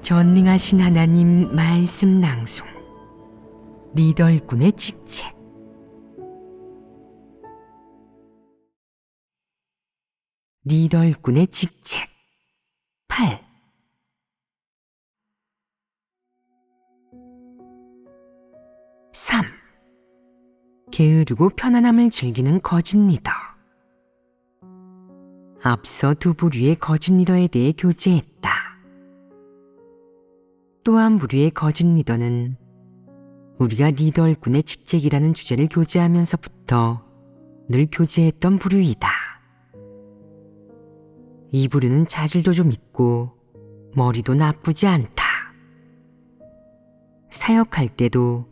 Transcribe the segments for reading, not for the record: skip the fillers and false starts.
전능하신 하나님 말씀 낭송. 리더 일꾼의 직책. 리더 일꾼의 직책 8. 게으르고 편안함을 즐기는 거짓 리더. 앞서 두 부류의 거짓 리더에 대해 교제했다. 또 한 부류의 거짓 리더는 우리가 리더 일꾼의 직책이라는 주제를 교제하면서부터 늘 교제했던 부류이다. 이 부류는 자질도 좀 있고 머리도 나쁘지 않다. 사역할 때도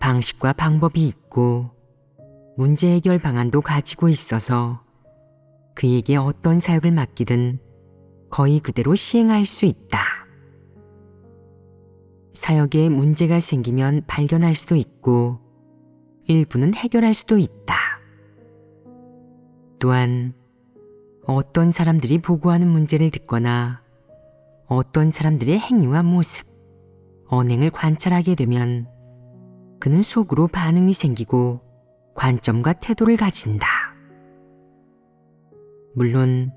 방식과 방법이 있고 문제 해결 방안도 가지고 있어서 그에게 어떤 사역을 맡기든 거의 그대로 시행할 수 있다. 사역에 문제가 생기면 발견할 수도 있고 일부는 해결할 수도 있다. 또한 어떤 사람들이 보고하는 문제를 듣거나 어떤 사람들의 행위와 모습, 언행을 관찰하게 되면 그는 속으로 반응이 생기고 관점과 태도를 가진다. 물론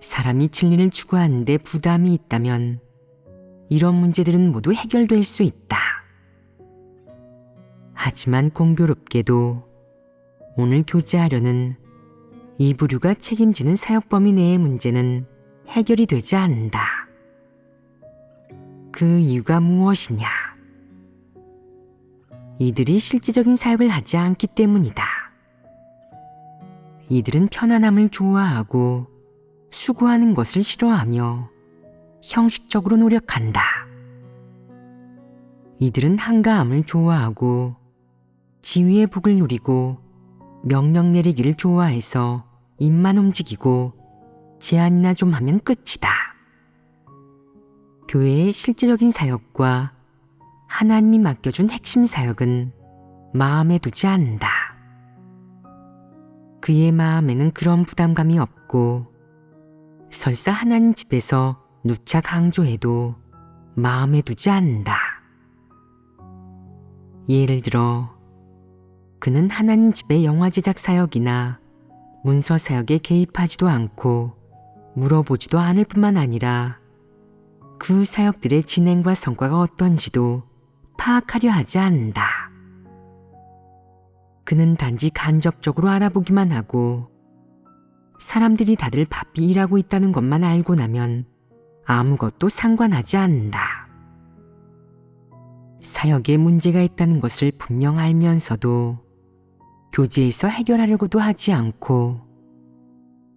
사람이 진리를 추구하는데 부담이 있다면 이런 문제들은 모두 해결될 수 있다. 하지만 공교롭게도 오늘 교제하려는 이 부류가 책임지는 사역 범위 내의 문제는 해결이 되지 않는다. 그 이유가 무엇이냐? 이들이 실질적인 사역을 하지 않기 때문이다. 이들은 편안함을 좋아하고 수고하는 것을 싫어하며 형식적으로 노력한다. 이들은 한가함을 좋아하고 지위의 복을 누리고 명령 내리기를 좋아해서 입만 움직이고 제안이나 좀 하면 끝이다. 교회의 실제적인 사역과 하나님이 맡겨준 핵심 사역은 마음에 두지 않는다. 그의 마음에는 그런 부담감이 없고 설사 하나님 집에서 누차 강조해도 마음에 두지 않는다. 예를 들어 그는 하나님 집의 영화 제작 사역이나 문서 사역에 개입하지도 않고 물어보지도 않을 뿐만 아니라 그 사역들의 진행과 성과가 어떤지도 파악하려 하지 않는다. 그는 단지 간접적으로 알아보기만 하고 사람들이 다들 바삐 일하고 있다는 것만 알고 나면 아무것도 상관하지 않는다. 사역에 문제가 있다는 것을 분명 알면서도 교제에서 해결하려고도 하지 않고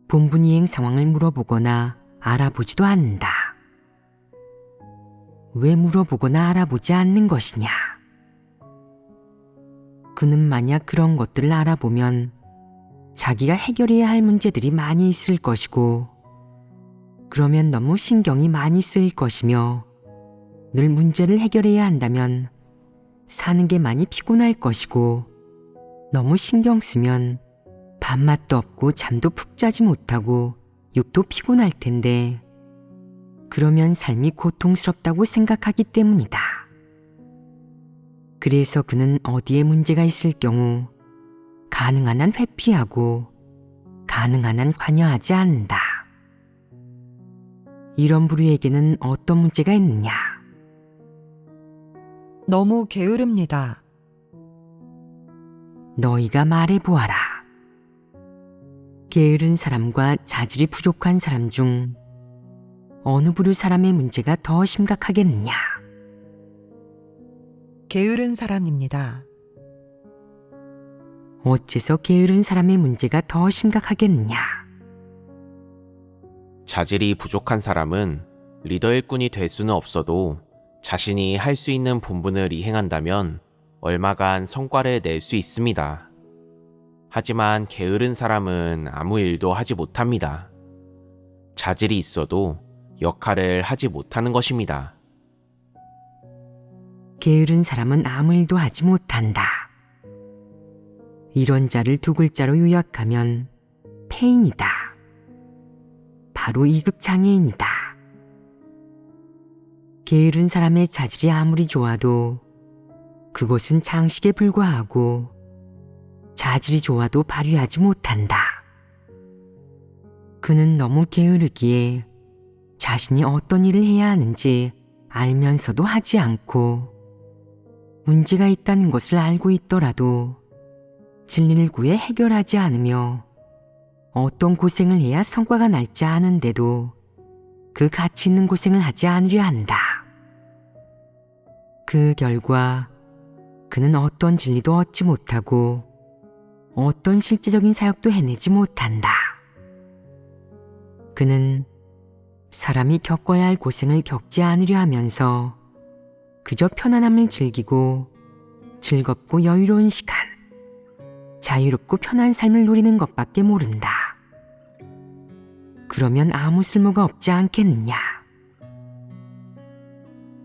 본분 이행 상황을 물어보거나 알아보지도 않는다. 왜 물어보거나 알아보지 않는 것이냐? 그는 만약 그런 것들을 알아보면 자기가 해결해야 할 문제들이 많이 있을 것이고 그러면 너무 신경이 많이 쓰일 것이며 늘 문제를 해결해야 한다면 사는 게 많이 피곤할 것이고 너무 신경 쓰면 밥맛도 없고 잠도 푹 자지 못하고 육도 피곤할 텐데 그러면 삶이 고통스럽다고 생각하기 때문이다. 그래서 그는 어디에 문제가 있을 경우 가능한 한 회피하고 가능한 한 관여하지 않는다. 이런 부류에게는 어떤 문제가 있느냐? 너무 게으릅니다. 너희가 말해보아라. 게으른 사람과 자질이 부족한 사람 중 어느 부류 사람의 문제가 더 심각하겠느냐? 게으른 사람입니다. 어째서 게으른 사람의 문제가 더 심각하겠느냐? 자질이 부족한 사람은 리더 일꾼이 될 수는 없어도 자신이 할 수 있는 본분을 이행한다면 얼마간 성과를 낼 수 있습니다. 하지만 게으른 사람은 아무 일도 하지 못합니다. 자질이 있어도 역할을 하지 못하는 것입니다. 게으른 사람은 아무 일도 하지 못한다. 이런 자를 두 글자로 요약하면 폐인이다. 바로 2급 장애인이다. 게으른 사람의 자질이 아무리 좋아도 그것은 장식에 불과하고 자질이 좋아도 발휘하지 못한다. 그는 너무 게으르기에 자신이 어떤 일을 해야 하는지 알면서도 하지 않고 문제가 있다는 것을 알고 있더라도 진리를 구해 해결하지 않으며 어떤 고생을 해야 성과가 날지 아는데도 그 가치 있는 고생을 하지 않으려 한다. 그 결과 그는 어떤 진리도 얻지 못하고 어떤 실제적인 사역도 해내지 못한다. 그는 사람이 겪어야 할 고생을 겪지 않으려 하면서 그저 편안함을 즐기고 즐겁고 여유로운 시간, 자유롭고 편한 삶을 누리는 것밖에 모른다. 그러면 아무 쓸모가 없지 않겠느냐.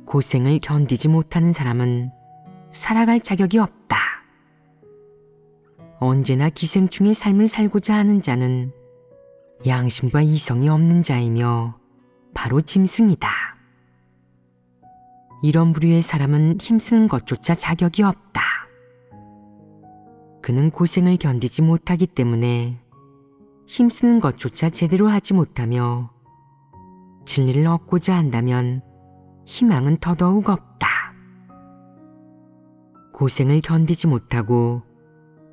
고생을 견디지 못하는 사람은 살아갈 자격이 없다. 언제나 기생충의 삶을 살고자 하는 자는 양심과 이성이 없는 자이며 바로 짐승이다. 이런 부류의 사람은 힘쓰는 것조차 자격이 없다. 그는 고생을 견디지 못하기 때문에 힘쓰는 것조차 제대로 하지 못하며 진리를 얻고자 한다면 희망은 더더욱 없다. 고생을 견디지 못하고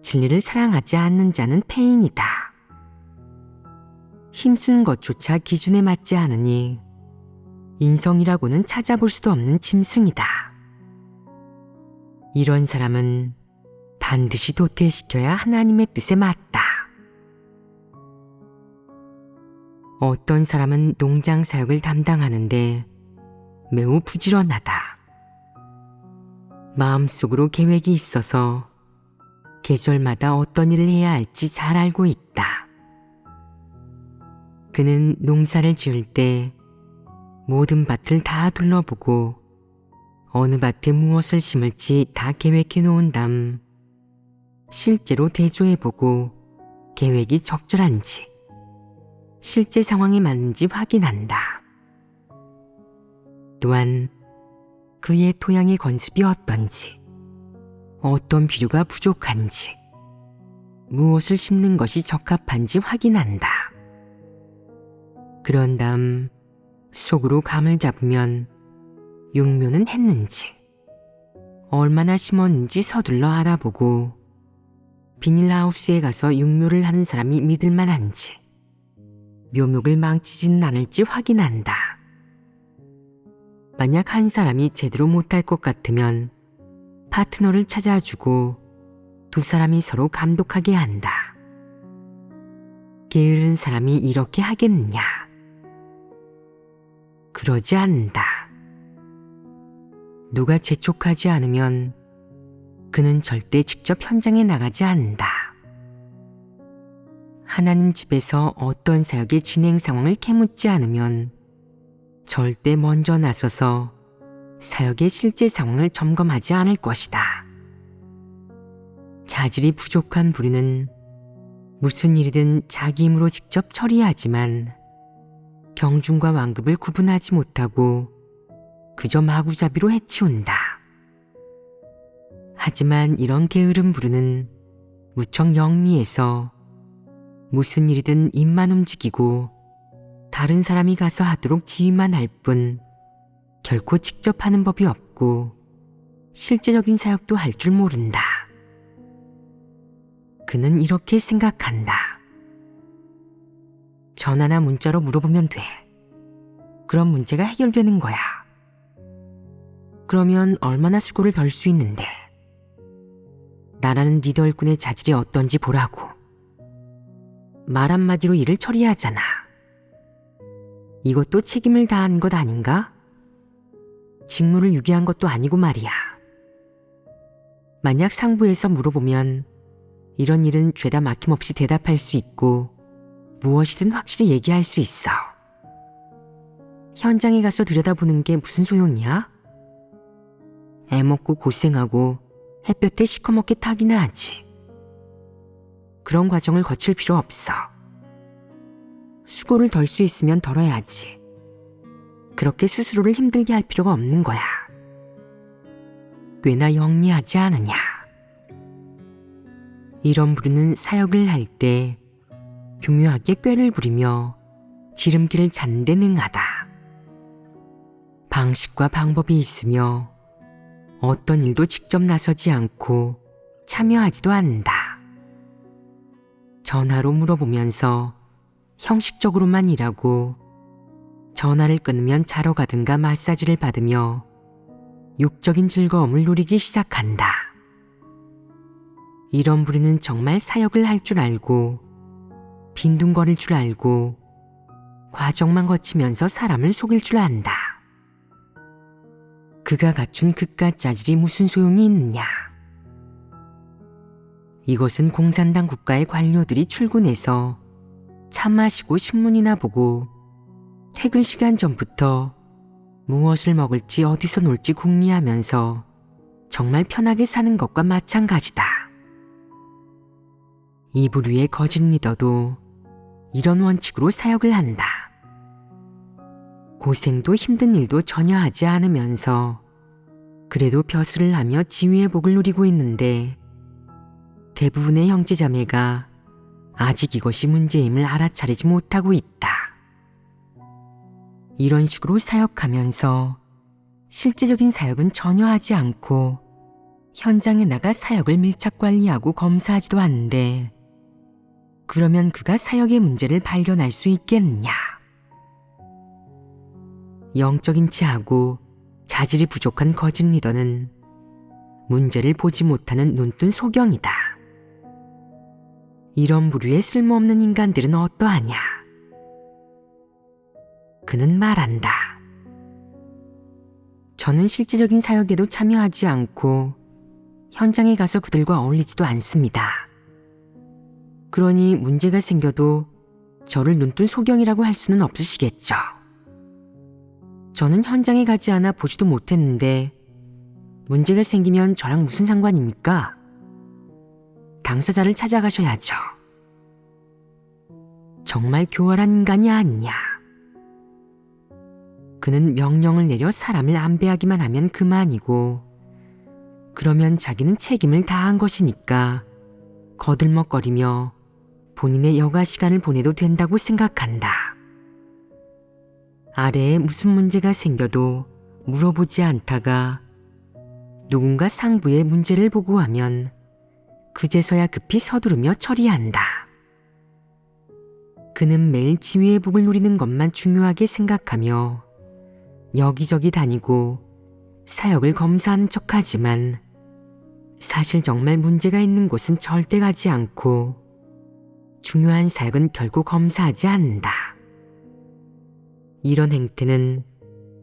진리를 사랑하지 않는 자는 폐인이다. 힘쓰는 것조차 기준에 맞지 않으니 인성이라고는 찾아볼 수도 없는 짐승이다. 이런 사람은 반드시 도태시켜야 하나님의 뜻에 맞다. 어떤 사람은 농장 사역을 담당하는데 매우 부지런하다. 마음속으로 계획이 있어서 계절마다 어떤 일을 해야 할지 잘 알고 있다. 그는 농사를 지을 때 모든 밭을 다 둘러보고 어느 밭에 무엇을 심을지 다 계획해 놓은 다음 실제로 대조해보고 계획이 적절한지 실제 상황에 맞는지 확인한다. 또한 그의 토양의 건습이 어떤지, 어떤 비료가 부족한지, 무엇을 심는 것이 적합한지 확인한다. 그런 다음 속으로 감을 잡으면 육묘는 했는지, 얼마나 심었는지 서둘러 알아보고 비닐하우스에 가서 육묘를 하는 사람이 믿을 만한지, 묘목을 망치지는 않을지 확인한다. 만약 한 사람이 제대로 못할 것 같으면 파트너를 찾아주고 두 사람이 서로 감독하게 한다. 게으른 사람이 이렇게 하겠느냐? 그러지 않는다. 누가 재촉하지 않으면 그는 절대 직접 현장에 나가지 않는다. 하나님 집에서 어떤 사역의 진행 상황을 캐묻지 않으면 절대 먼저 나서서 사역의 실제 상황을 점검하지 않을 것이다. 자질이 부족한 부류는 무슨 일이든 자기 힘으로 직접 처리하지만 경중과 완급을 구분하지 못하고 그저 마구잡이로 해치운다. 하지만 이런 게으른 부류는 무척 영리해서 무슨 일이든 입만 움직이고 다른 사람이 가서 하도록 지휘만 할 뿐 결코 직접 하는 법이 없고 실제적인 사역도 할 줄 모른다. 그는 이렇게 생각한다. 전화나 문자로 물어보면 돼. 그럼 문제가 해결되는 거야. 그러면 얼마나 수고를 덜 수 있는데. 나라는 리더 일꾼의 자질이 어떤지 보라고. 말 한마디로 일을 처리하잖아. 이것도 책임을 다한 것 아닌가? 직무를 유기한 것도 아니고 말이야. 만약 상부에서 물어보면 이런 일은 죄다 막힘없이 대답할 수 있고 무엇이든 확실히 얘기할 수 있어. 현장에 가서 들여다보는 게 무슨 소용이야? 애먹고 고생하고 햇볕에 시커멓게 타기나 하지. 그런 과정을 거칠 필요 없어. 수고를 덜 수 있으면 덜어야지. 그렇게 스스로를 힘들게 할 필요가 없는 거야. 꽤나 영리하지 않으냐. 이런 부류는 사역을 할 때 교묘하게 꾀를 부리며 지름길을 찾는 데 능하다. 방식과 방법이 있으며 어떤 일도 직접 나서지 않고 참여하지도 않는다. 전화로 물어보면서 형식적으로만 일하고 전화를 끊으면 자러 가든가 마사지를 받으며 육적인 즐거움을 누리기 시작한다. 이런 부류는 정말 사역을 할 줄 알고 빈둥거릴 줄 알고 과정만 거치면서 사람을 속일 줄 안다. 그가 갖춘 그깟 자질이 무슨 소용이 있느냐. 이것은 공산당 국가의 관료들이 출근해서 차 마시고 신문이나 보고 퇴근 시간 전부터 무엇을 먹을지 어디서 놀지 궁리하면서 정말 편하게 사는 것과 마찬가지다. 이 부류의 거짓 리더도 이런 원칙으로 사역을 한다. 고생도 힘든 일도 전혀 하지 않으면서 그래도 벼슬을 하며 지위의 복을 누리고 있는데 대부분의 형제자매가 아직 이것이 문제임을 알아차리지 못하고 있다. 이런 식으로 사역하면서 실제적인 사역은 전혀 하지 않고 현장에 나가 사역을 밀착 관리하고 검사하지도 않는데 그러면 그가 사역의 문제를 발견할 수 있겠느냐. 영적인 치하고 자질이 부족한 거짓 리더는 문제를 보지 못하는 눈뜬 소경이다. 이런 부류의 쓸모없는 인간들은 어떠하냐. 그는 말한다. 저는 실제적인 사역에도 참여하지 않고 현장에 가서 그들과 어울리지도 않습니다. 그러니 문제가 생겨도 저를 눈뜬 소경이라고 할 수는 없으시겠죠. 저는 현장에 가지 않아 보지도 못했는데 문제가 생기면 저랑 무슨 상관입니까? 당사자를 찾아가셔야죠. 정말 교활한 인간이 아니냐. 그는 명령을 내려 사람을 안배하기만 하면 그만이고 그러면 자기는 책임을 다한 것이니까 거들먹거리며 본인의 여가 시간을 보내도 된다고 생각한다. 아래에 무슨 문제가 생겨도 물어보지 않다가 누군가 상부에 문제를 보고하면 그제서야 급히 서두르며 처리한다. 그는 매일 지위의 복을 누리는 것만 중요하게 생각하며 여기저기 다니고 사역을 검사하는 척하지만 사실 정말 문제가 있는 곳은 절대 가지 않고 중요한 사역은 결코 검사하지 않는다. 이런 행태는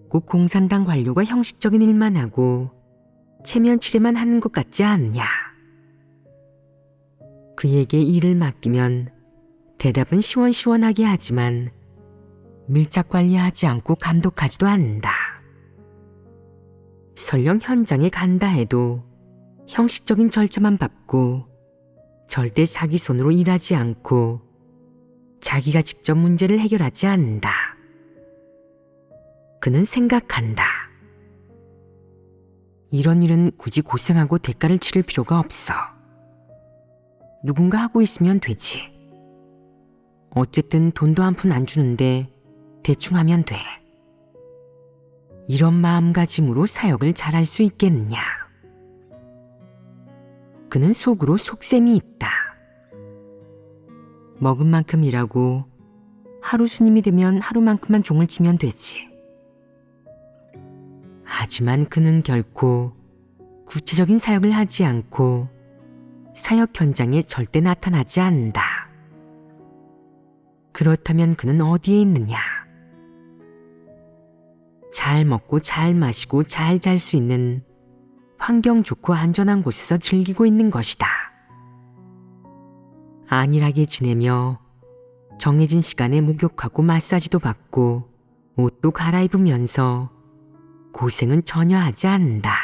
꼭 공산당 관료가 형식적인 일만 하고 체면 치레만 하는 것 같지 않냐. 그에게 일을 맡기면 대답은 시원시원하게 하지만 밀착 관리하지 않고 감독하지도 않는다. 설령 현장에 간다 해도 형식적인 절차만 밟고 절대 자기 손으로 일하지 않고 자기가 직접 문제를 해결하지 않는다. 그는 생각한다. 이런 일은 굳이 고생하고 대가를 치를 필요가 없어. 누군가 하고 있으면 되지. 어쨌든 돈도 한 푼 안 주는데 대충 하면 돼. 이런 마음가짐으로 사역을 잘할 수 있겠느냐. 그는 속으로 속셈이 있다. 먹은 만큼 일하고 하루 스님이 되면 하루만큼만 종을 치면 되지. 하지만 그는 결코 구체적인 사역을 하지 않고 사역 현장에 절대 나타나지 않는다. 그렇다면 그는 어디에 있느냐? 잘 먹고 잘 마시고 잘 잘 수 있는 환경 좋고 안전한 곳에서 즐기고 있는 것이다. 안일하게 지내며 정해진 시간에 목욕하고 마사지도 받고 옷도 갈아입으면서 고생은 전혀 하지 않는다.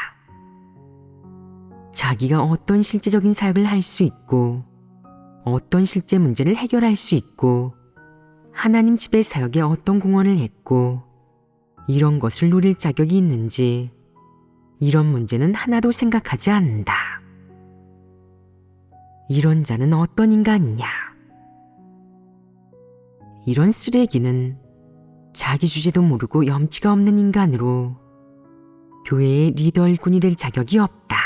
자기가 어떤 실제적인 사역을 할 수 있고 어떤 실제 문제를 해결할 수 있고 하나님 집의 사역에 어떤 공헌을 했고 이런 것을 누릴 자격이 있는지 이런 문제는 하나도 생각하지 않는다. 이런 자는 어떤 인간이냐? 이런 쓰레기는 자기 주제도 모르고 염치가 없는 인간으로 교회의 리더 일꾼이 될 자격이 없다.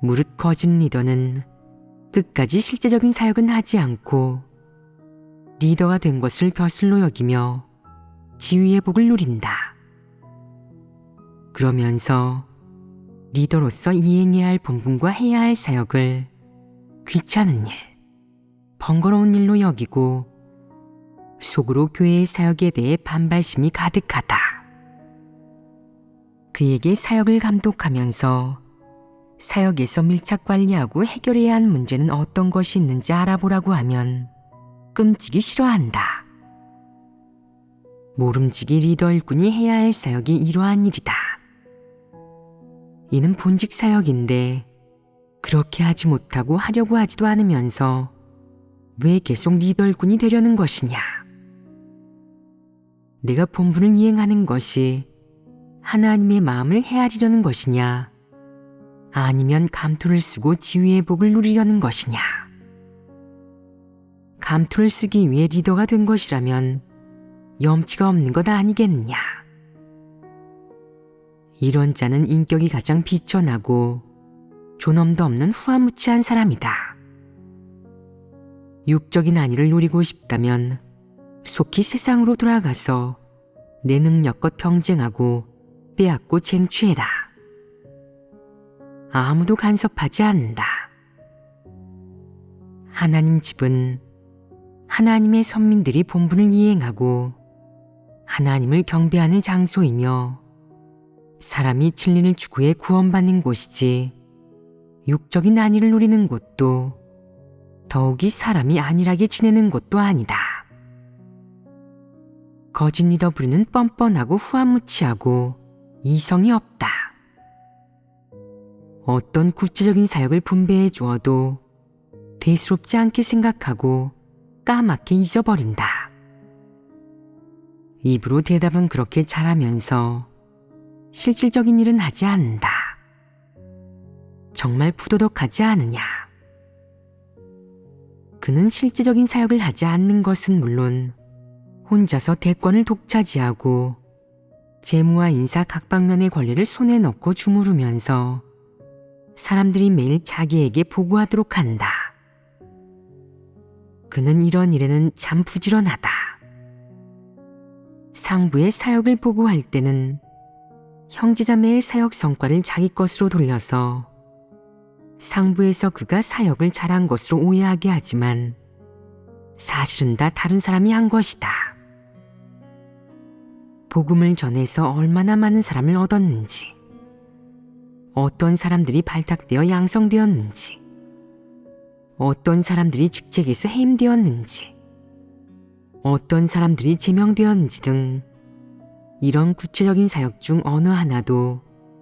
무릇 거짓 리더는 끝까지 실제적인 사역은 하지 않고 리더가 된 것을 벼슬로 여기며 지위의 복을 누린다. 그러면서 리더로서 이행해야 할 본분과 해야 할 사역을 귀찮은 일, 번거로운 일로 여기고 속으로 교회의 사역에 대해 반발심이 가득하다. 그에게 사역을 감독하면서 사역에서 밀착 관리하고 해결해야 하는 문제는 어떤 것이 있는지 알아보라고 하면 끔찍이 싫어한다. 모름지기 리더 일꾼이 해야 할 사역이 이러한 일이다. 이는 본직 사역인데 그렇게 하지 못하고 하려고 하지도 않으면서 왜 계속 리더 일꾼이 되려는 것이냐? 내가 본분을 이행하는 것이 하나님의 마음을 헤아리려는 것이냐? 아니면 감투를 쓰고 지위의 복을 누리려는 것이냐? 감투를 쓰기 위해 리더가 된 것이라면 염치가 없는 것 아니겠느냐? 이런 자는 인격이 가장 비천하고 존엄도 없는 후아무치한 사람이다. 육적인 안위를 누리고 싶다면 속히 세상으로 돌아가서 내 능력껏 경쟁하고 빼앗고 쟁취해라. 아무도 간섭하지 않는다. 하나님 집은 하나님의 선민들이 본분을 이행하고 하나님을 경배하는 장소이며 사람이 진리를 추구해 구원받는 곳이지 육적인 안위를 누리는 곳도 더욱이 사람이 안일하게 지내는 곳도 아니다. 거짓 리더 부리는 뻔뻔하고 후안무치하고 이성이 없다. 어떤 구체적인 사역을 분배해 주어도 대수롭지 않게 생각하고 까맣게 잊어버린다. 입으로 대답은 그렇게 잘하면서 실질적인 일은 하지 않는다. 정말 부도덕하지 않으냐? 그는 실제적인 사역을 하지 않는 것은 물론 혼자서 대권을 독차지하고 재무와 인사 각 방면의 권리를 손에 넣고 주무르면서 사람들이 매일 자기에게 보고하도록 한다. 그는 이런 일에는 참 부지런하다. 상부의 사역을 보고할 때는 형제자매의 사역 성과를 자기 것으로 돌려서 상부에서 그가 사역을 잘한 것으로 오해하게 하지만 사실은 다 다른 사람이 한 것이다. 복음을 전해서 얼마나 많은 사람을 얻었는지, 어떤 사람들이 발탁되어 양성되었는지, 어떤 사람들이 직책에서 해임되었는지, 어떤 사람들이 제명되었는지 등 이런 구체적인 사역 중 어느 하나도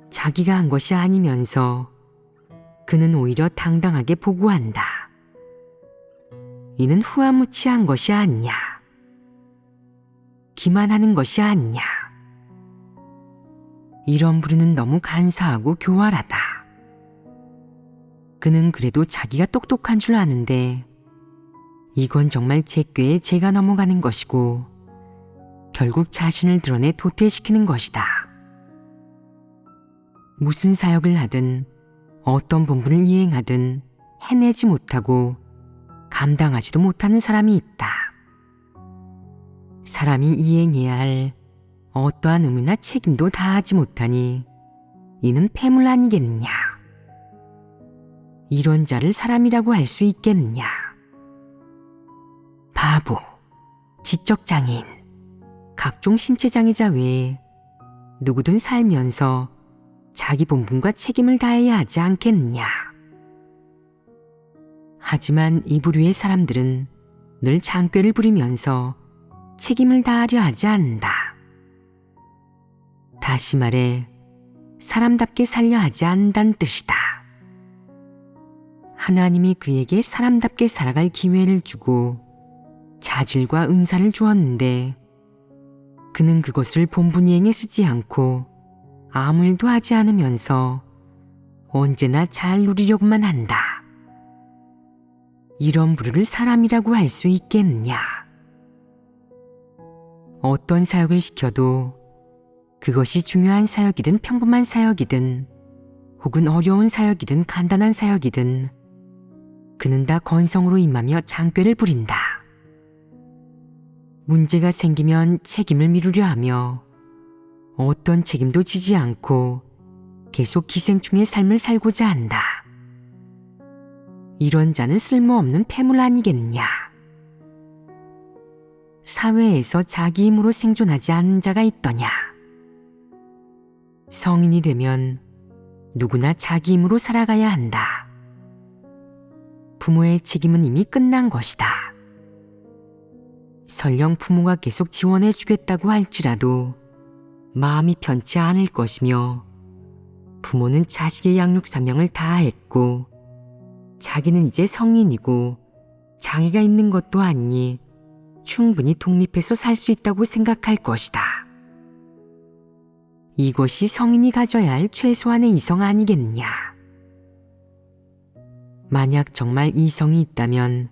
자기가 한 것이 아니면서 그는 오히려 당당하게 보고한다. 이는 후아무치한 것이 아니냐. 기만하는 것이 아니냐. 이런 부류는 너무 간사하고 교활하다. 그는 그래도 자기가 똑똑한 줄 아는데 이건 정말 제 꾀에 제가 넘어가는 것이고 결국 자신을 드러내 도태시키는 것이다. 무슨 사역을 하든 어떤 본분을 이행하든 해내지 못하고 감당하지도 못하는 사람이 있다. 사람이 이행해야 할 어떠한 의무나 책임도 다하지 못하니 이는 폐물 아니겠느냐. 이런 자를 사람이라고 할 수 있겠느냐. 바보, 지적장애인, 각종 신체장애자 외에 누구든 살면서 자기 본분과 책임을 다해야 하지 않겠느냐. 하지만 이 부류의 사람들은 늘 장꾀를 부리면서 책임을 다하려 하지 않는다. 다시 말해 사람답게 살려 하지 않는다는 뜻이다. 하나님이 그에게 사람답게 살아갈 기회를 주고 자질과 은사를 주었는데 그는 그것을 본분이행에 쓰지 않고 아무 일도 하지 않으면서 언제나 잘 누리려고만 한다. 이런 부류를 사람이라고 할 수 있겠느냐? 어떤 사역을 시켜도 그것이 중요한 사역이든 평범한 사역이든 혹은 어려운 사역이든 간단한 사역이든 그는 다 건성으로 임하며 장꾀를 부린다. 문제가 생기면 책임을 미루려 하며 어떤 책임도 지지 않고 계속 기생충의 삶을 살고자 한다. 이런 자는 쓸모없는 폐물 아니겠느냐. 사회에서 자기 힘으로 생존하지 않는 자가 있더냐. 성인이 되면 누구나 자기 힘으로 살아가야 한다. 부모의 책임은 이미 끝난 것이다. 설령 부모가 계속 지원해 주겠다고 할지라도 마음이 편치 않을 것이며 부모는 자식의 양육 사명을 다했고 자기는 이제 성인이고 장애가 있는 것도 아니니 충분히 독립해서 살 수 있다고 생각할 것이다. 이것이 성인이 가져야 할 최소한의 이성 아니겠느냐. 만약 정말 이성이 있다면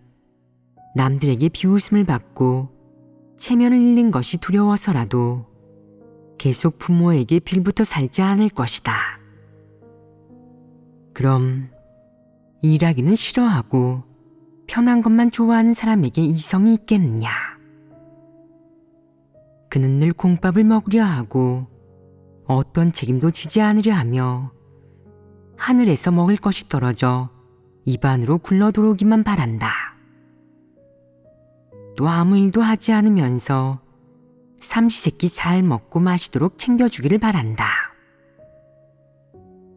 남들에게 비웃음을 받고 체면을 잃는 것이 두려워서라도 계속 부모에게 빌부터 살지 않을 것이다. 그럼 일하기는 싫어하고 편한 것만 좋아하는 사람에게 이성이 있겠느냐? 그는 늘 공밥을 먹으려 하고 어떤 책임도 지지 않으려 하며 하늘에서 먹을 것이 떨어져 입안으로 굴러 들어오기만 바란다. 또 아무 일도 하지 않으면서 삼시세끼 잘 먹고 마시도록 챙겨주기를 바란다.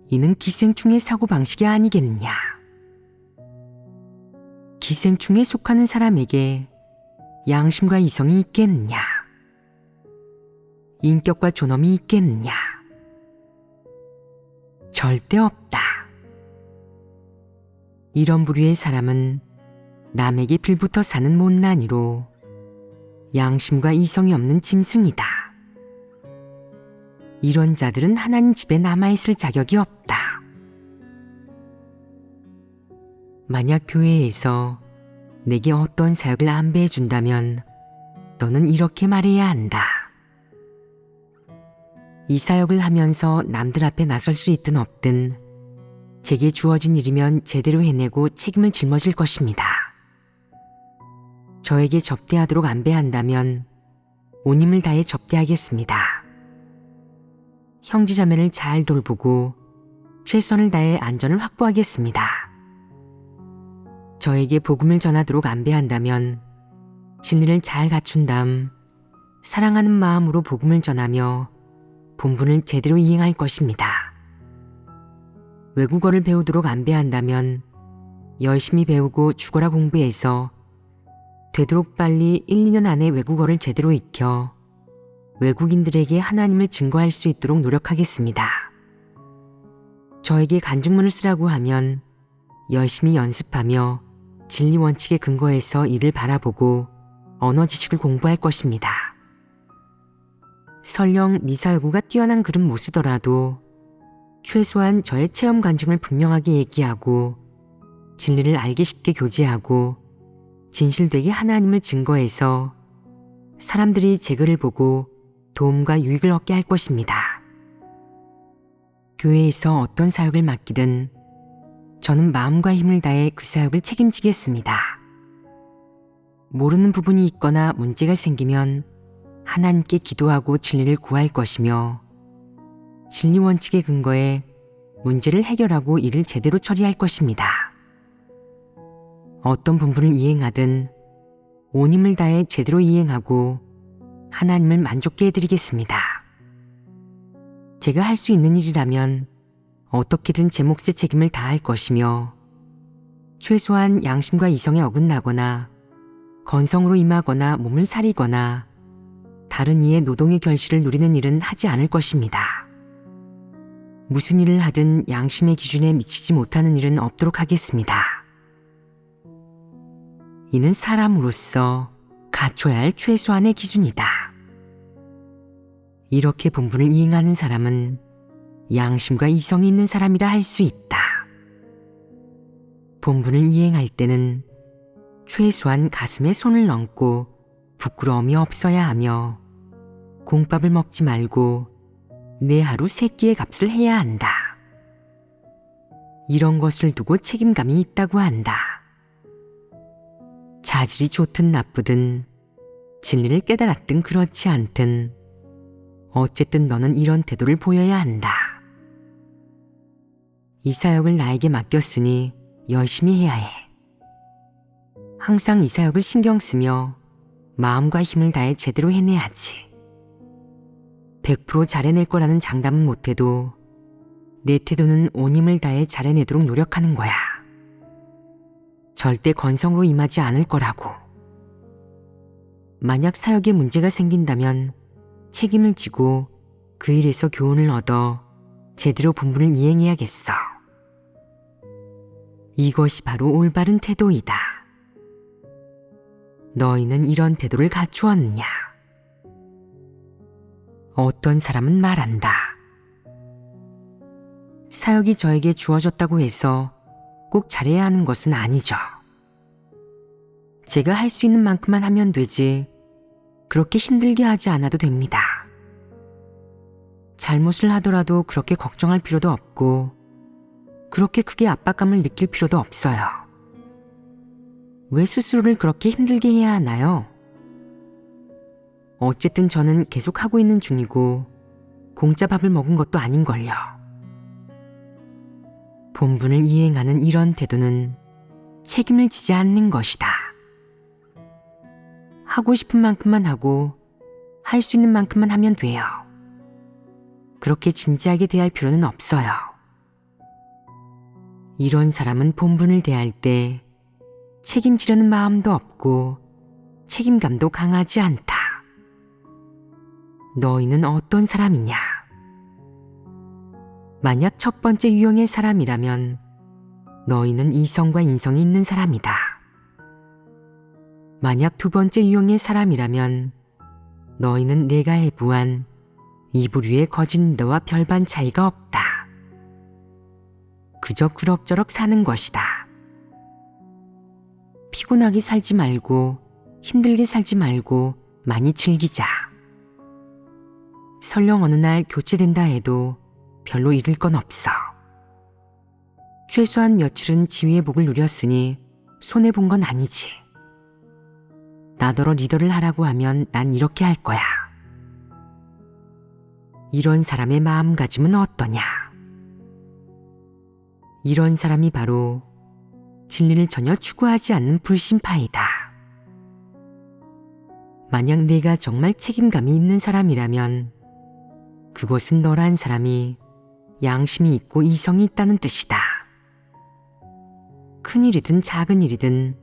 이는 기생충의 사고방식이 아니겠느냐. 기생충에 속하는 사람에게 양심과 이성이 있겠느냐. 인격과 존엄이 있겠느냐. 절대 없다. 이런 부류의 사람은 남에게 빌붙어 사는 못난이로 양심과 이성이 없는 짐승이다. 이런 자들은 하나님 집에 남아있을 자격이 없다. 만약 교회에서 내게 어떤 사역을 안배해 준다면 너는 이렇게 말해야 한다. 이 사역을 하면서 남들 앞에 나설 수 있든 없든 제게 주어진 일이면 제대로 해내고 책임을 짊어질 것입니다. 저에게 접대하도록 안배한다면 온 힘을 다해 접대하겠습니다. 형제자매를 잘 돌보고 최선을 다해 안전을 확보하겠습니다. 저에게 복음을 전하도록 안배한다면 진리를 잘 갖춘 다음 사랑하는 마음으로 복음을 전하며 본분을 제대로 이행할 것입니다. 외국어를 배우도록 안배한다면 열심히 배우고 죽어라 공부해서 되도록 빨리 1, 2년 안에 외국어를 제대로 익혀 외국인들에게 하나님을 증거할 수 있도록 노력하겠습니다. 저에게 간증문을 쓰라고 하면 열심히 연습하며 진리 원칙에 근거해서 이를 바라보고 언어 지식을 공부할 것입니다. 설령 미사여구가 뛰어난 글은 못 쓰더라도 최소한 저의 체험 간증을 분명하게 얘기하고 진리를 알기 쉽게 교제하고 진실되게 하나님을 증거해서 사람들이 제 글을 보고 도움과 유익을 얻게 할 것입니다. 교회에서 어떤 사역을 맡기든 저는 마음과 힘을 다해 그 사역을 책임지겠습니다. 모르는 부분이 있거나 문제가 생기면 하나님께 기도하고 진리를 구할 것이며 진리 원칙에 근거해 문제를 해결하고 일을 제대로 처리할 것입니다. 어떤 본분을 이행하든 온 힘을 다해 제대로 이행하고 하나님을 만족게 해드리겠습니다. 제가 할 수 있는 일이라면 어떻게든 제 몫의 책임을 다할 것이며 최소한 양심과 이성에 어긋나거나 건성으로 임하거나 몸을 사리거나 다른 이의 노동의 결실을 누리는 일은 하지 않을 것입니다. 무슨 일을 하든 양심의 기준에 미치지 못하는 일은 없도록 하겠습니다. 이는 사람으로서 갖춰야 할 최소한의 기준이다. 이렇게 본분을 이행하는 사람은 양심과 이성이 있는 사람이라 할 수 있다. 본분을 이행할 때는 최소한 가슴에 손을 얹고 부끄러움이 없어야 하며 공밥을 먹지 말고 내 하루 세 끼의 값을 해야 한다. 이런 것을 두고 책임감이 있다고 한다. 자질이 좋든 나쁘든 진리를 깨달았든 그렇지 않든 어쨌든 너는 이런 태도를 보여야 한다. 이 사역을 나에게 맡겼으니 열심히 해야 해. 항상 이 사역을 신경 쓰며 마음과 힘을 다해 제대로 해내야지. 100% 잘해낼 거라는 장담은 못해도 내 태도는 온 힘을 다해 잘해내도록 노력하는 거야. 절대 건성으로 임하지 않을 거라고. 만약 사역에 문제가 생긴다면 책임을 지고 그 일에서 교훈을 얻어 제대로 본분을 이행해야겠어. 이것이 바로 올바른 태도이다. 너희는 이런 태도를 갖추었느냐? 어떤 사람은 말한다. 사역이 저에게 주어졌다고 해서 꼭 잘해야 하는 것은 아니죠. 제가 할 수 있는 만큼만 하면 되지 그렇게 힘들게 하지 않아도 됩니다. 잘못을 하더라도 그렇게 걱정할 필요도 없고 그렇게 크게 압박감을 느낄 필요도 없어요. 왜 스스로를 그렇게 힘들게 해야 하나요? 어쨌든 저는 계속 하고 있는 중이고 공짜 밥을 먹은 것도 아닌걸요. 본분을 이행하는 이런 태도는 책임을 지지 않는 것이다. 하고 싶은 만큼만 하고 할 수 있는 만큼만 하면 돼요. 그렇게 진지하게 대할 필요는 없어요. 이런 사람은 본분을 대할 때 책임지려는 마음도 없고 책임감도 강하지 않다. 너희는 어떤 사람이냐? 만약 첫 번째 유형의 사람이라면 너희는 이성과 인성이 있는 사람이다. 만약 두 번째 유형의 사람이라면 너희는 내가 해부한 이불 위의 거진 너와 별반 차이가 없다. 그저 그럭저럭 사는 것이다. 피곤하게 살지 말고 힘들게 살지 말고 많이 즐기자. 설령 어느 날 교체된다 해도 별로 잃을 건 없어. 최소한 며칠은 지위의 복을 누렸으니 손해본 건 아니지. 나더러 리더를 하라고 하면 난 이렇게 할 거야. 이런 사람의 마음가짐은 어떠냐? 이런 사람이 바로 진리를 전혀 추구하지 않는 불신파이다. 만약 내가 정말 책임감이 있는 사람이라면 그것은 너란 사람이 양심이 있고 이성이 있다는 뜻이다. 큰 일이든 작은 일이든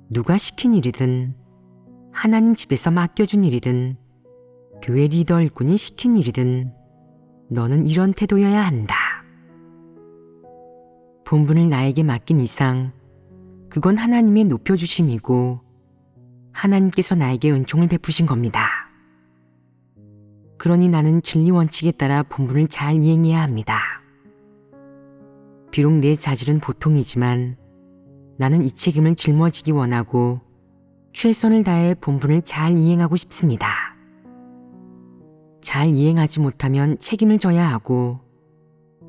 누가 시킨 일이든 하나님 집에서 맡겨준 일이든 교회 리더 일꾼이 시킨 일이든 너는 이런 태도여야 한다. 본분을 나에게 맡긴 이상 그건 하나님의 높여주심이고 하나님께서 나에게 은총을 베푸신 겁니다. 그러니 나는 진리 원칙에 따라 본분을 잘 이행해야 합니다. 비록 내 자질은 보통이지만 나는 이 책임을 짊어지기 원하고 최선을 다해 본분을 잘 이행하고 싶습니다. 잘 이행하지 못하면 책임을 져야 하고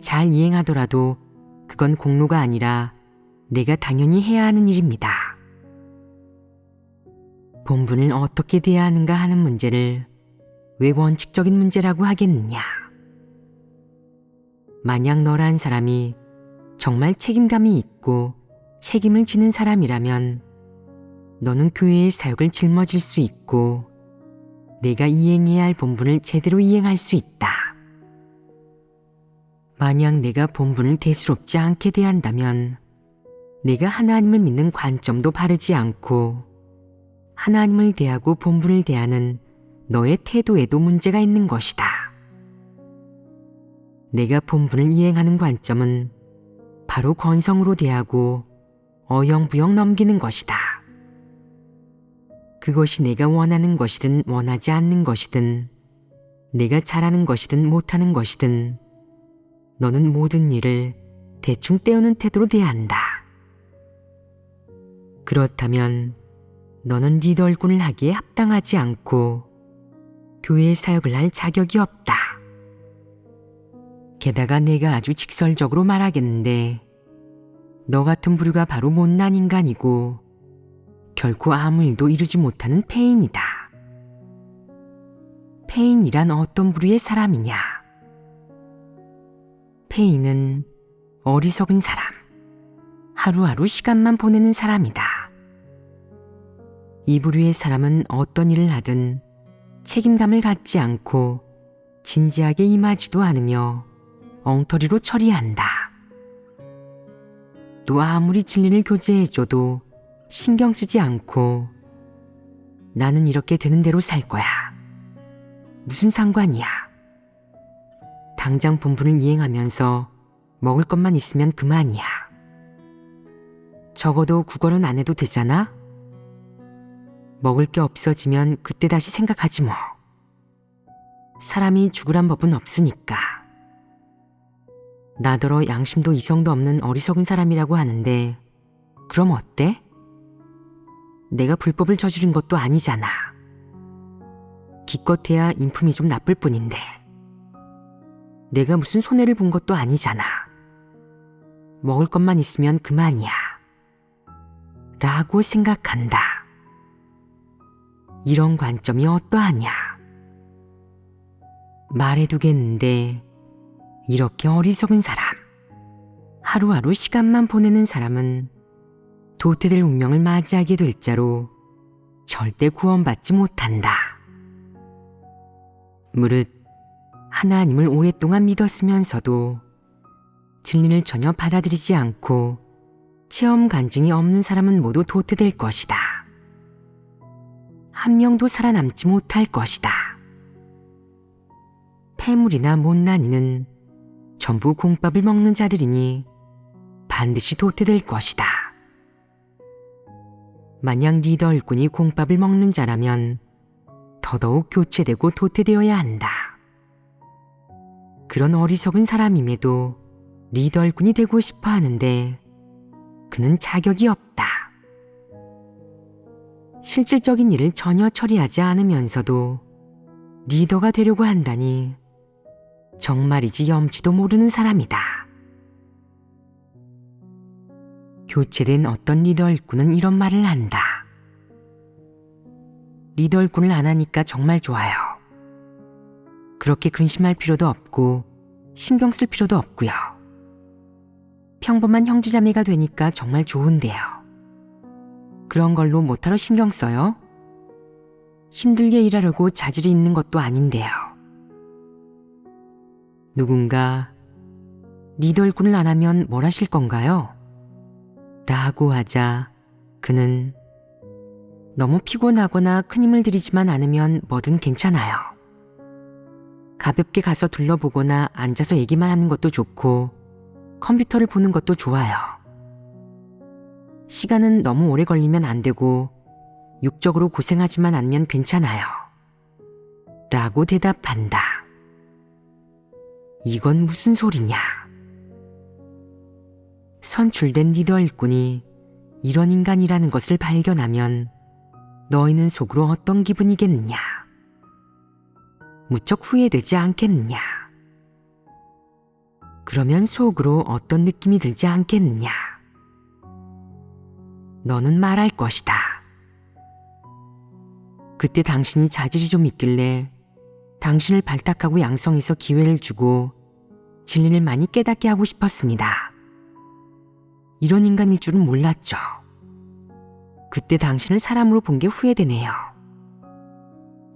잘 이행하더라도 그건 공로가 아니라 내가 당연히 해야 하는 일입니다. 본분을 어떻게 대해야 하는가 하는 문제를 왜 원칙적인 문제라고 하겠느냐? 만약 너란 사람이 정말 책임감이 있고 책임을 지는 사람이라면 너는 교회의 사역을 짊어질 수 있고 내가 이행해야 할 본분을 제대로 이행할 수 있다. 만약 내가 본분을 대수롭지 않게 대한다면 내가 하나님을 믿는 관점도 바르지 않고 하나님을 대하고 본분을 대하는 너의 태도에도 문제가 있는 것이다. 내가 본분을 이행하는 관점은 바로 건성으로 대하고 어영부영 넘기는 것이다. 그것이 내가 원하는 것이든 원하지 않는 것이든 내가 잘하는 것이든 못하는 것이든 너는 모든 일을 대충 때우는 태도로 대한다. 그렇다면 너는 리더 일꾼을 하기에 합당하지 않고 교회의 사역을 할 자격이 없다. 게다가 내가 아주 직설적으로 말하겠는데 너 같은 부류가 바로 못난 인간이고 결코 아무 일도 이루지 못하는 폐인이다. 폐인이란 어떤 부류의 사람이냐? 폐인은 어리석은 사람, 하루하루 시간만 보내는 사람이다. 이 부류의 사람은 어떤 일을 하든 책임감을 갖지 않고 진지하게 임하지도 않으며 엉터리로 처리한다. 또 아무리 진리를 교제해줘도 신경 쓰지 않고 나는 이렇게 되는 대로 살 거야. 무슨 상관이야. 당장 본분을 이행하면서 먹을 것만 있으면 그만이야. 적어도 국어는 안 해도 되잖아? 먹을 게 없어지면 그때 다시 생각하지 뭐. 사람이 죽으란 법은 없으니까. 나더러 양심도 이성도 없는 어리석은 사람이라고 하는데 그럼 어때? 내가 불법을 저지른 것도 아니잖아. 기껏해야 인품이 좀 나쁠 뿐인데 내가 무슨 손해를 본 것도 아니잖아. 먹을 것만 있으면 그만이야. 라고 생각한다. 이런 관점이 어떠하냐? 말해두겠는데 이렇게 어리석은 사람, 하루하루 시간만 보내는 사람은 도태될 운명을 맞이하게 될 자로 절대 구원받지 못한다. 무릇 하나님을 오랫동안 믿었으면서도 진리를 전혀 받아들이지 않고 체험 간증이 없는 사람은 모두 도태될 것이다. 한 명도 살아남지 못할 것이다. 폐물이나 못난이는 전부 공밥을 먹는 자들이니 반드시 도태될 것이다. 만약 리더 일꾼이 공밥을 먹는 자라면 더더욱 교체되고 도태되어야 한다. 그런 어리석은 사람임에도 리더 일꾼이 되고 싶어 하는데 그는 자격이 없다. 실질적인 일을 전혀 처리하지 않으면서도 리더가 되려고 한다니 정말이지 염치도 모르는 사람이다. 교체된 어떤 리더 일꾼은 이런 말을 한다. 리더 일꾼을 안 하니까 정말 좋아요. 그렇게 근심할 필요도 없고 신경 쓸 필요도 없고요. 평범한 형제자매가 되니까 정말 좋은데요. 그런 걸로 못하러 신경 써요? 힘들게 일하려고 자질이 있는 것도 아닌데요. 누군가 리더 일꾼을 안 하면 뭘 하실 건가요? 라고 하자 그는 너무 피곤하거나 큰 힘을 들이지만 않으면 뭐든 괜찮아요. 가볍게 가서 둘러보거나 앉아서 얘기만 하는 것도 좋고 컴퓨터를 보는 것도 좋아요. 시간은 너무 오래 걸리면 안 되고 육적으로 고생하지만 않으면 괜찮아요. 라고 대답한다. 이건 무슨 소리냐? 선출된 리더 일꾼이 이런 인간이라는 것을 발견하면 너희는 속으로 어떤 기분이겠느냐? 무척 후회되지 않겠느냐? 그러면 속으로 어떤 느낌이 들지 않겠느냐? 너는 말할 것이다. 그때 당신이 자질이 좀 있길래 당신을 발탁하고 양성해서 기회를 주고 진리를 많이 깨닫게 하고 싶었습니다. 이런 인간일 줄은 몰랐죠. 그때 당신을 사람으로 본 게 후회되네요.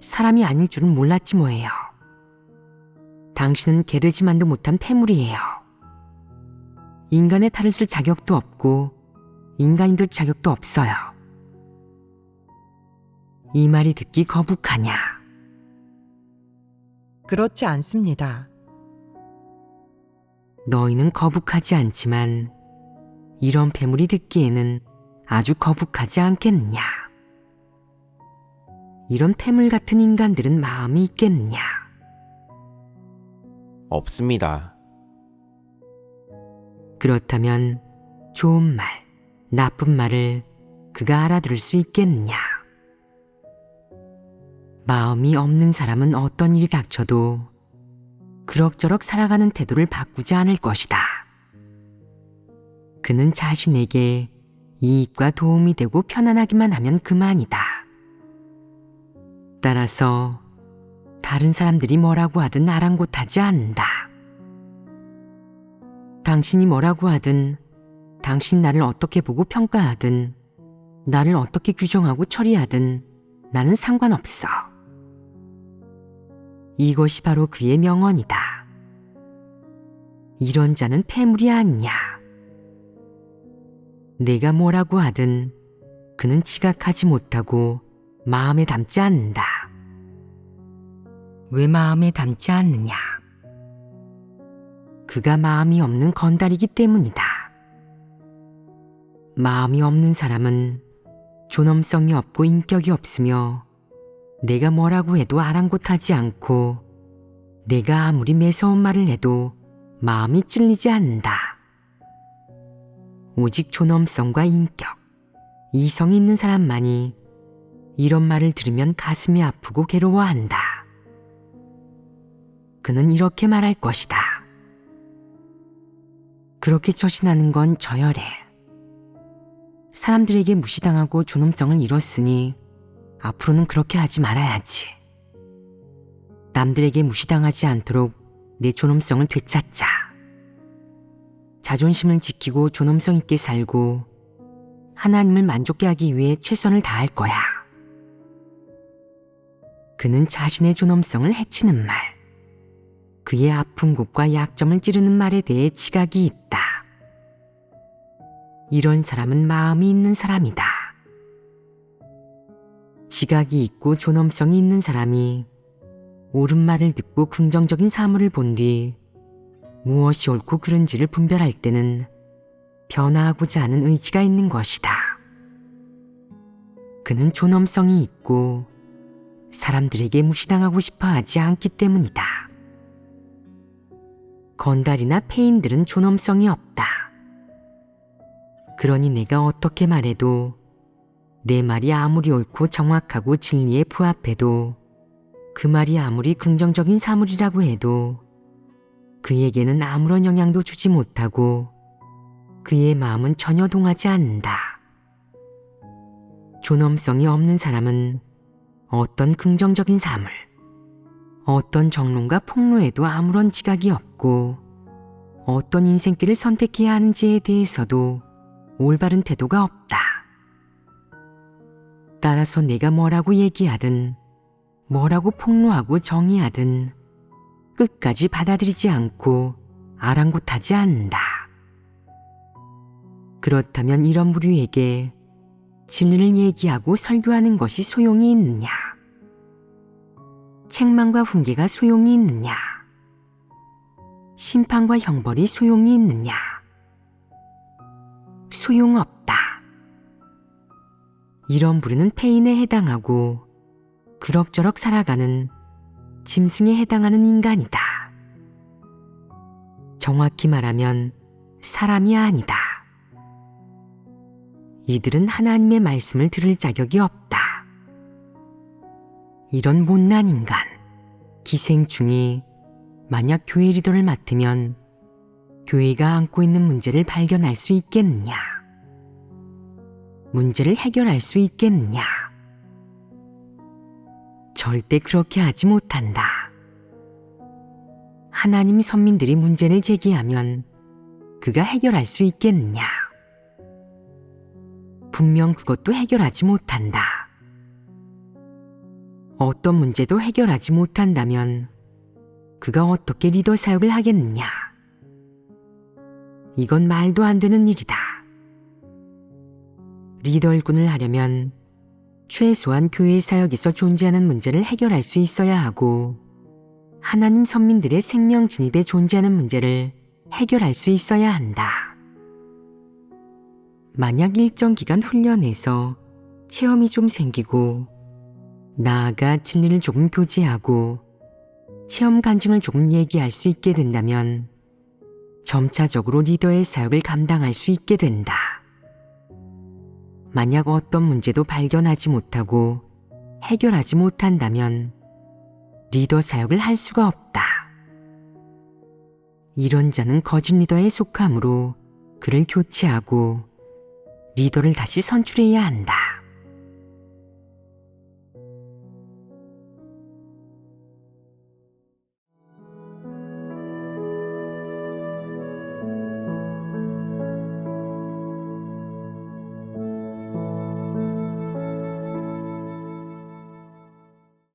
사람이 아닐 줄은 몰랐지 뭐예요. 당신은 개되지만도 못한 폐물이에요. 인간의 탈을 쓸 자격도 없고 인간이 될 자격도 없어요. 이 말이 듣기 거북하냐? 그렇지 않습니다. 너희는 거북하지 않지만 이런 폐물이 듣기에는 아주 거북하지 않겠느냐? 이런 폐물 같은 인간들은 마음이 있겠느냐? 없습니다. 그렇다면 좋은 말, 나쁜 말을 그가 알아들을 수 있겠느냐? 마음이 없는 사람은 어떤 일이 닥쳐도 그럭저럭 살아가는 태도를 바꾸지 않을 것이다. 그는 자신에게 이익과 도움이 되고 편안하기만 하면 그만이다. 따라서 다른 사람들이 뭐라고 하든 아랑곳하지 않는다. 당신이 뭐라고 하든, 당신 나를 어떻게 보고 평가하든, 나를 어떻게 규정하고 처리하든 나는 상관없어. 이것이 바로 그의 명언이다. 이런 자는 패물이 아니냐. 내가 뭐라고 하든 그는 지각하지 못하고 마음에 담지 않는다. 왜 마음에 담지 않느냐? 그가 마음이 없는 건달이기 때문이다. 마음이 없는 사람은 존엄성이 없고 인격이 없으며 내가 뭐라고 해도 아랑곳하지 않고 내가 아무리 매서운 말을 해도 마음이 찔리지 않는다. 오직 존엄성과 인격, 이성이 있는 사람만이 이런 말을 들으면 가슴이 아프고 괴로워한다. 그는 이렇게 말할 것이다. 그렇게 처신하는 건 저열해. 사람들에게 무시당하고 존엄성을 잃었으니 앞으로는 그렇게 하지 말아야지. 남들에게 무시당하지 않도록 내 존엄성을 되찾자. 자존심을 지키고 존엄성 있게 살고 하나님을 만족케 하기 위해 최선을 다할 거야. 그는 자신의 존엄성을 해치는 말, 그의 아픈 곳과 약점을 찌르는 말에 대해 지각이 있다. 이런 사람은 마음이 있는 사람이다. 지각이 있고 존엄성이 있는 사람이 옳은 말을 듣고 긍정적인 사물을 본 뒤 무엇이 옳고 그른지를 분별할 때는 변화하고자 하는 의지가 있는 것이다. 그는 존엄성이 있고 사람들에게 무시당하고 싶어 하지 않기 때문이다. 건달이나 폐인들은 존엄성이 없다. 그러니 내가 어떻게 말해도 내 말이 아무리 옳고 정확하고 진리에 부합해도 그 말이 아무리 긍정적인 사물이라고 해도 그에게는 아무런 영향도 주지 못하고 그의 마음은 전혀 동하지 않는다. 존엄성이 없는 사람은 어떤 긍정적인 사물, 어떤 정론과 폭로에도 아무런 지각이 없고 어떤 인생길을 선택해야 하는지에 대해서도 올바른 태도가 없다. 따라서 내가 뭐라고 얘기하든 뭐라고 폭로하고 정의하든 끝까지 받아들이지 않고 아랑곳하지 않는다. 그렇다면 이런 부류에게 진리를 얘기하고 설교하는 것이 소용이 있느냐? 책망과 훈계가 소용이 있느냐? 심판과 형벌이 소용이 있느냐? 소용없다. 이런 부류는 폐인에 해당하고 그럭저럭 살아가는 짐승에 해당하는 인간이다. 정확히 말하면 사람이 아니다. 이들은 하나님의 말씀을 들을 자격이 없다. 이런 못난 인간, 기생충이 만약 교회 리더를 맡으면 교회가 안고 있는 문제를 발견할 수 있겠느냐? 문제를 해결할 수 있겠느냐? 절대 그렇게 하지 못한다. 하나님 선민들이 문제를 제기하면 그가 해결할 수 있겠느냐? 분명 그것도 해결하지 못한다. 어떤 문제도 해결하지 못한다면 그가 어떻게 리더 사역을 하겠느냐? 이건 말도 안 되는 일이다. 리더 일꾼을 하려면 최소한 교회 사역에서 존재하는 문제를 해결할 수 있어야 하고 하나님 선민들의 생명 진입에 존재하는 문제를 해결할 수 있어야 한다. 만약 일정 기간 훈련해서 체험이 좀 생기고 나아가 진리를 조금 교제하고 체험 간증을 조금 얘기할 수 있게 된다면 점차적으로 리더의 사역을 감당할 수 있게 된다. 만약 어떤 문제도 발견하지 못하고 해결하지 못한다면 리더 사역을 할 수가 없다. 이런 자는 거짓 리더에 속하므로 그를 교체하고 리더를 다시 선출해야 한다.